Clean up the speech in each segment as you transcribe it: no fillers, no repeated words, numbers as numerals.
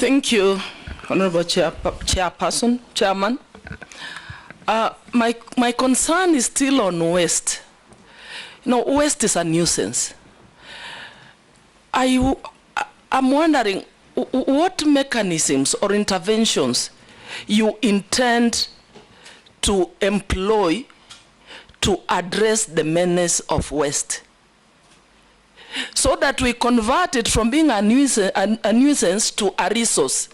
Thank you, Honorable Chairman. My concern is still on West. You know, West is a nuisance. I'm wondering what mechanisms or interventions you intend to employ to address the menace of West, so that we convert it from being a nuisance to a resource.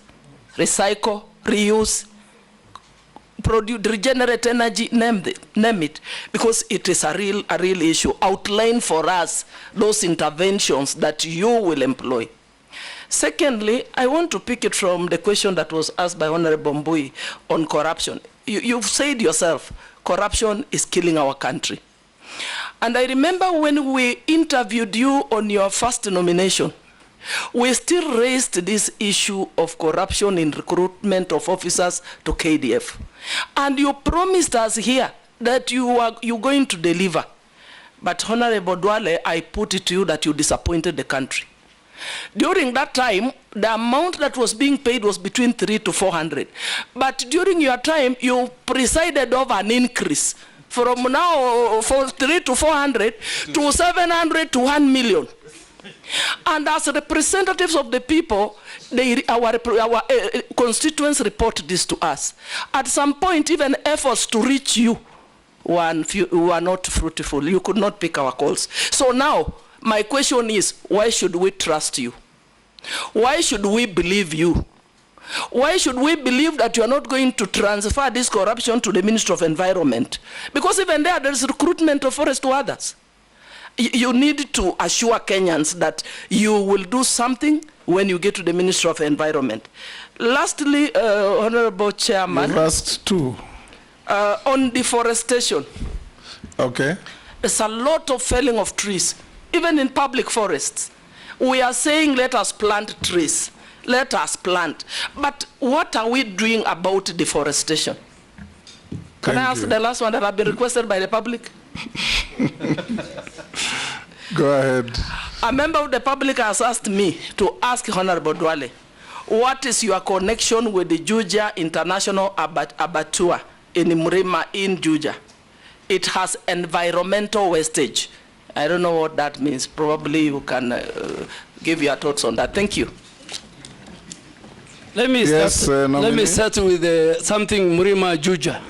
Recycle, reuse, produce, regenerate energy, name it, because it is a real issue. Outline for us those interventions that you will employ. Secondly, I want to pick it from the question that was asked by Honorable Mbui on corruption. You've said yourself, corruption is killing our country. And I remember when we interviewed you on your first nomination, we still raised this issue of corruption in recruitment of officers to KDF. And you promised us here that you're going to deliver. But Honorable Duale, I put it to you that you disappointed the country. During that time, the amount that was being paid was between 300 to 400. But during your time, you presided over an increase from now 300 to 400 to 700 to 1 million. And as representatives of the people, our constituents report this to us. At some point, even efforts to reach you were not fruitful. You could not pick our calls. So now, my question is, why should we trust you? Why should we believe you? Why should we believe that you are not going to transfer this corruption to the Ministry of Environment? Because even there is recruitment of forest to others. You need to assure Kenyans that you will do something when you get to the Ministry of Environment. Lastly, Honorable Chairman. Last two. On deforestation. Okay. There's a lot of felling of trees, even in public forests. We are saying let us plant trees. Let us plant. But what are we doing about deforestation? Can I ask the last one that have been requested by the public? Go ahead. A member of the public has asked me to ask Honorable Duale, what is your connection with the Juja International Abattoir in Mrima in Juja? It has environmental wastage. I don't know what that means. Probably you can give your thoughts on that. Thank you. Let me start with something Mrima Juja.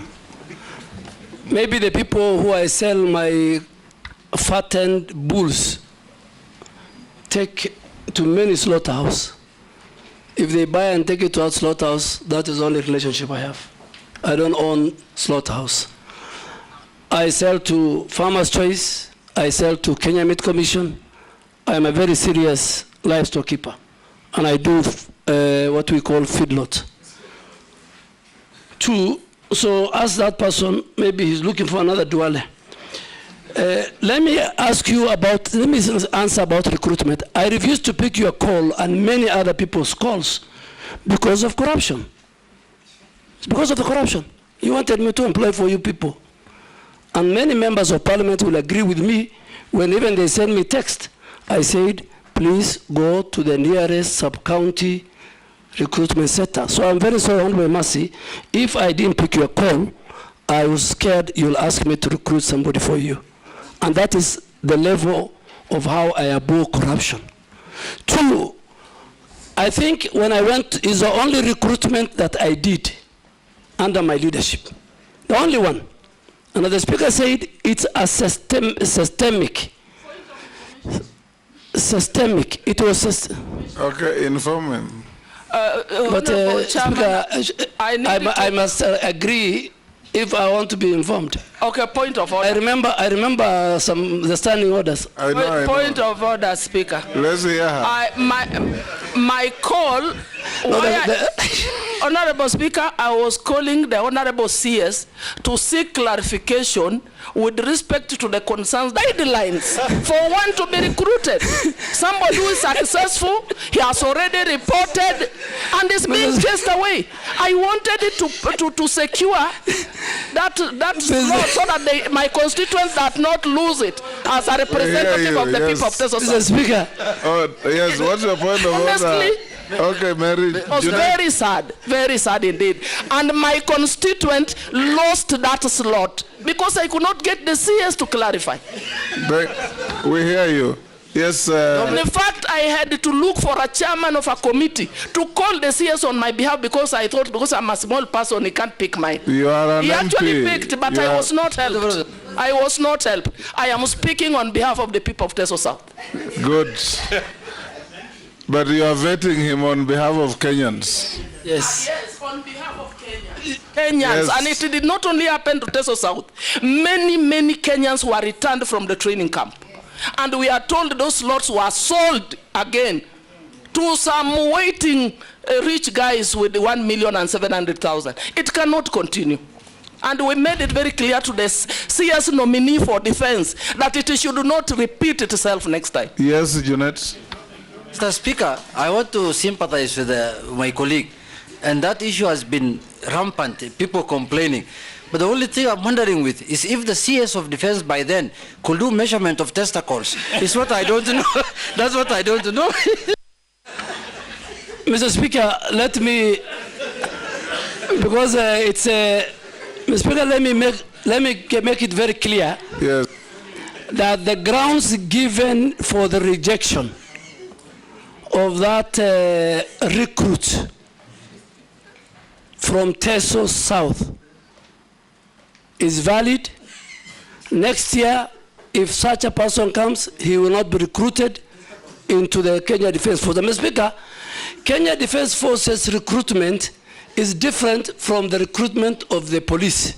Maybe the people who I sell my fattened bulls take to many slaughterhouse. If they buy and take it to our slaughterhouse, that is the only relationship I have. I don't own slaughterhouse. I sell to Farmers Choice. I sell to Kenya Meat Commission. I am a very serious livestock keeper, and I do what we call feedlot. So ask that person, maybe he's looking for another Duale. Let me answer about recruitment. I refuse to pick your call and many other people's calls because of corruption. It's because of the corruption. You wanted me to employ for you people. And many members of parliament will agree with me when even they send me text. I said, please go to the nearest sub-county recruitment center. So I'm very sorry, Honorable Mercy, if I didn't pick your call, I was scared you'll ask me to recruit somebody for you. And that is the level of how I abhor corruption. Two, I think when I went, is the only recruitment that I did under my leadership. The only one. And the speaker said it's a systemic. Systemic. It was okay, informing. But Speaker, I must agree if I want to be informed. Okay, point of order. I remember the standing orders. I know. Point of order, Speaker. Let's hear her. My call. Honorable Speaker, I was calling the Honorable CS to seek clarification with respect to the concerns guidelines for one to be recruited. Somebody who is successful, he has already reported and is being chased away. I wanted it to secure that law so that my constituents do not lose it as a representative of the people of Texas. Mr. Speaker. Oh, yes, what's your point of order? Okay, Mary. It was very sad indeed. And my constituent lost that slot because I could not get the CS to clarify. We hear you. Yes. In fact, I had to look for a chairman of a committee to call the CS on my behalf because I thought because I'm a small person, he can't pick mine. You are an He MP. actually picked, but I was not helped. I was not helped. I am speaking on behalf of the people of Teso South. Good. But you are vetting him on behalf of Kenyans. Yes. Yes, on behalf of Kenyans. Yes. And it did not only happen to Teso South. Many Kenyans were returned from the training camp. And we are told those slots were sold again to some waiting rich guys with 1,700,000. It cannot continue. And we made it very clear to the CS nominee for defense that it should not repeat itself next time. Yes, Junet. Mr. Speaker, I want to sympathize with my colleague. And that issue has been rampant, people complaining. But the only thing I'm wondering with is if the CS of defense by then could do measurement of testicles. It's what I don't know. That's what I don't know. Mr. Speaker, let me, because it's Mr. Speaker, let me make it very clear. Yes. That the grounds given for the rejection of that recruit from Teso South is valid. Next year, if such a person comes, he will not be recruited into the Kenya Defense Force. Mr. Speaker, Kenya Defense Forces recruitment is different from the recruitment of the police.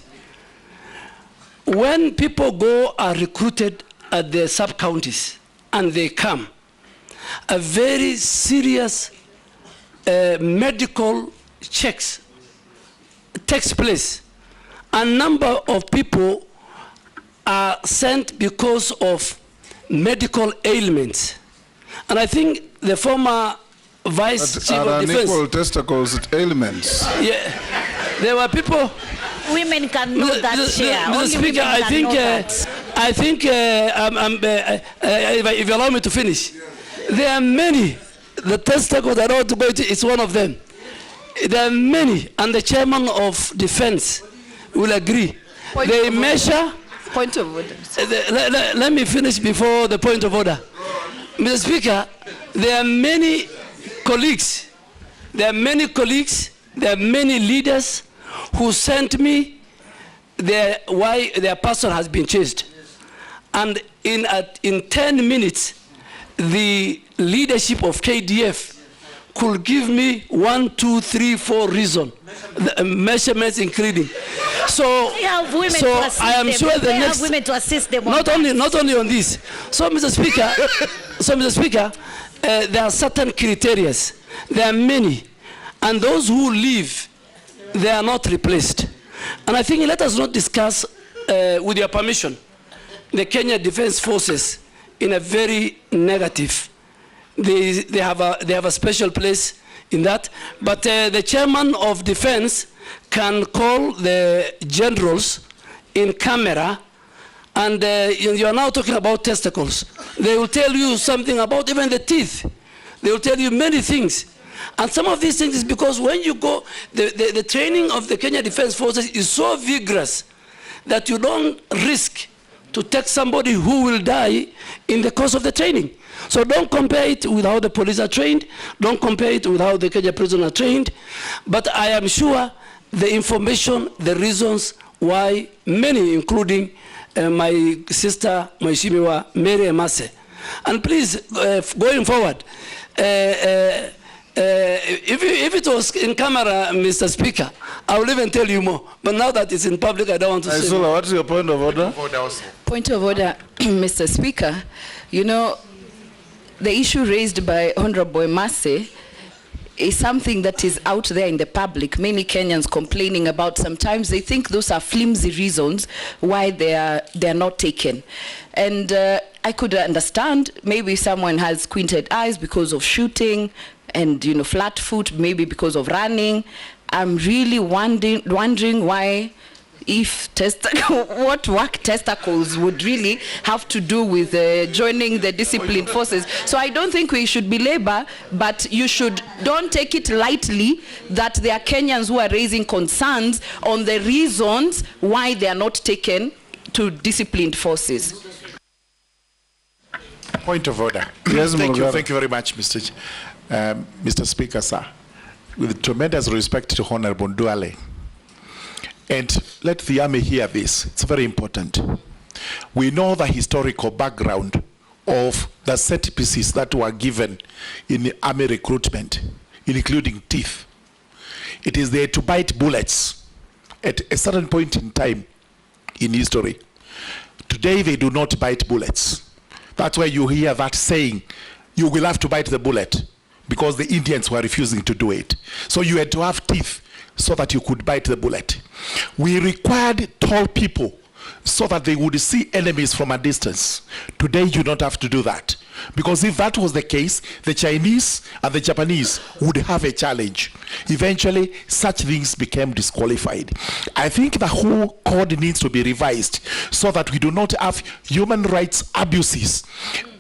When people go are recruited at the sub-counties and they come, a very serious medical checks takes place. A number of people are sent because of medical ailments. And I think the former Vice Chief of Defense... unequal testicles ailments. Yeah, there were people... Women can know that, Chair. Mr. Speaker, I think, if you allow me to finish, there are many. The testicles I don't want to go into is one of them. There are many, and the chairman of defense will agree. They measure... Point of order. Let me finish before the point of order. Mr. Speaker, there are many colleagues, there are many leaders who sent me why their person has been changed. And in 10 minutes, the leadership of KDF could give me 1, 2, 3, 4 reasons, measurements including. So I am sure the next women to assist them. Not only on this. So, Mr. Speaker, there are certain criteria. There are many, and those who leave, they are not replaced. And I think let us not discuss, with your permission, the Kenya Defense Forces in a very negative. They have a special place in that. But the chairman of defense can call the generals in camera, and you are now talking about testicles. They will tell you something about even the teeth. They will tell you many things. And some of these things is because when you go, the training of the Kenya Defense Forces is so vigorous that you don't risk to take somebody who will die in the course of the training. So don't compare it with how the police are trained. Don't compare it with how the Kenya prisoners are trained. But I am sure the information, the reasons why many, including my sister, Mheshimiwa Mary Emase. And please, going forward, if it was in camera, Mr. Speaker, I will even tell you more. But now that it's in public, I don't want to say more. What's your point of order? Point of order, Mr. Speaker. You know, the issue raised by Honorable Emase is something that is out there in the public. Many Kenyans complaining about. Sometimes they think those are flimsy reasons why they are not taken. And I could understand maybe someone has squinted eyes because of shooting and, you know, flat foot, maybe because of running. I'm really wondering why if what work testicles would really have to do with joining the disciplined forces. So I don't think we should belabor, but don't take it lightly that there are Kenyans who are raising concerns on the reasons why they are not taken to disciplined forces. Point of order. Yes, thank you Mulugara. very much, Mr. Speaker, sir. With tremendous respect to Honorable Duale, and let the army hear this, it's very important. We know the historical background of the set pieces that were given in army recruitment, including teeth. It is there to bite bullets at a certain point in time in history. Today they do not bite bullets. That's why you hear that saying, you will have to bite the bullet, because the Indians were refusing to do it. So you had to have teeth so that you could bite the bullet. We required tall people so that they would see enemies from a distance. Today you don't have to do that, because if that was the case, the Chinese and the Japanese would have a challenge. Eventually such things became disqualified. I think the whole code needs to be revised so that we do not have human rights abuses.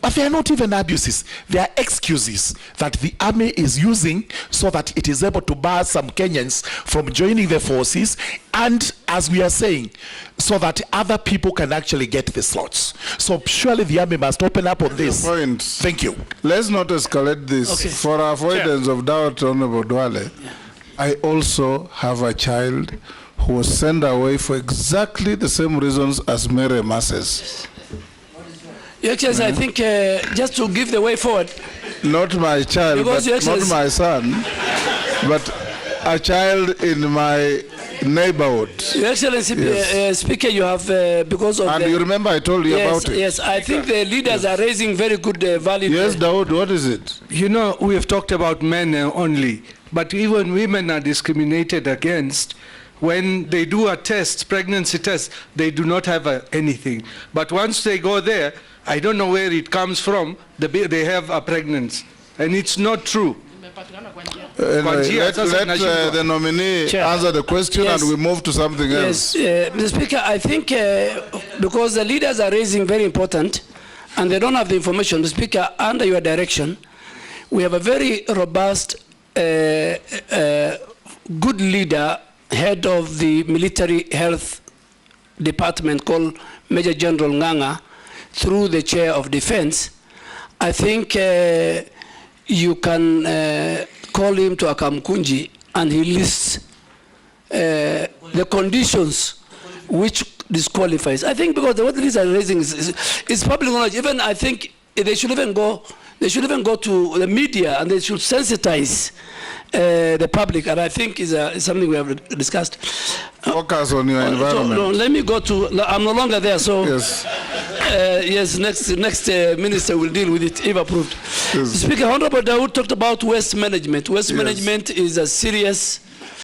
But they are not even abuses, they are excuses that the army is using so that it is able to bar some Kenyans from joining the forces, and as we are saying, so that other people can actually get the slots. So surely the army must open up on this. Point. Thank you. Let's not escalate this. Okay. For avoidance of doubt, Honorable Duale, I also have a child who was sent away for exactly the same reasons as Mary Masses. Your Excellency, I think just to give the way forward. Not my child, Because Your but not Excellency- my son, but a child in my neighborhood. Your Excellency, Yes. Speaker, you have, because of And the... you remember I told you yes, about it. yes, I think the leaders are raising very good value. Yes, Dawood, what is it? You know, we have talked about men only, but even women are discriminated against. When they do a test, pregnancy test, they do not have anything. But once they go there, I don't know where it comes from, they have a pregnancy. And it's not true. Anyway, Yes, let the nominee Chair. answer the question, Yes. and we move to something else. Yes, Mr. Speaker, I think because the leaders are raising very important and they don't have the information, Mr. Speaker, under your direction, we have a very robust, good leader, head of the military health department called Major General Nganga, through the chair of defense. I think you can call him to Akamkunji and he lists the conditions which disqualifies. I think because what the leaders are raising is public knowledge. Even I think they should even go to the media and they should sensitize the public, and I think is something we have discussed. Focus on your environment. So, no, let me go to, I'm no longer there, so Yes. yes, next minister will deal with it if approved. Yes. Speaker, Honorable Dawood talked about waste management. Waste Yes. management is a serious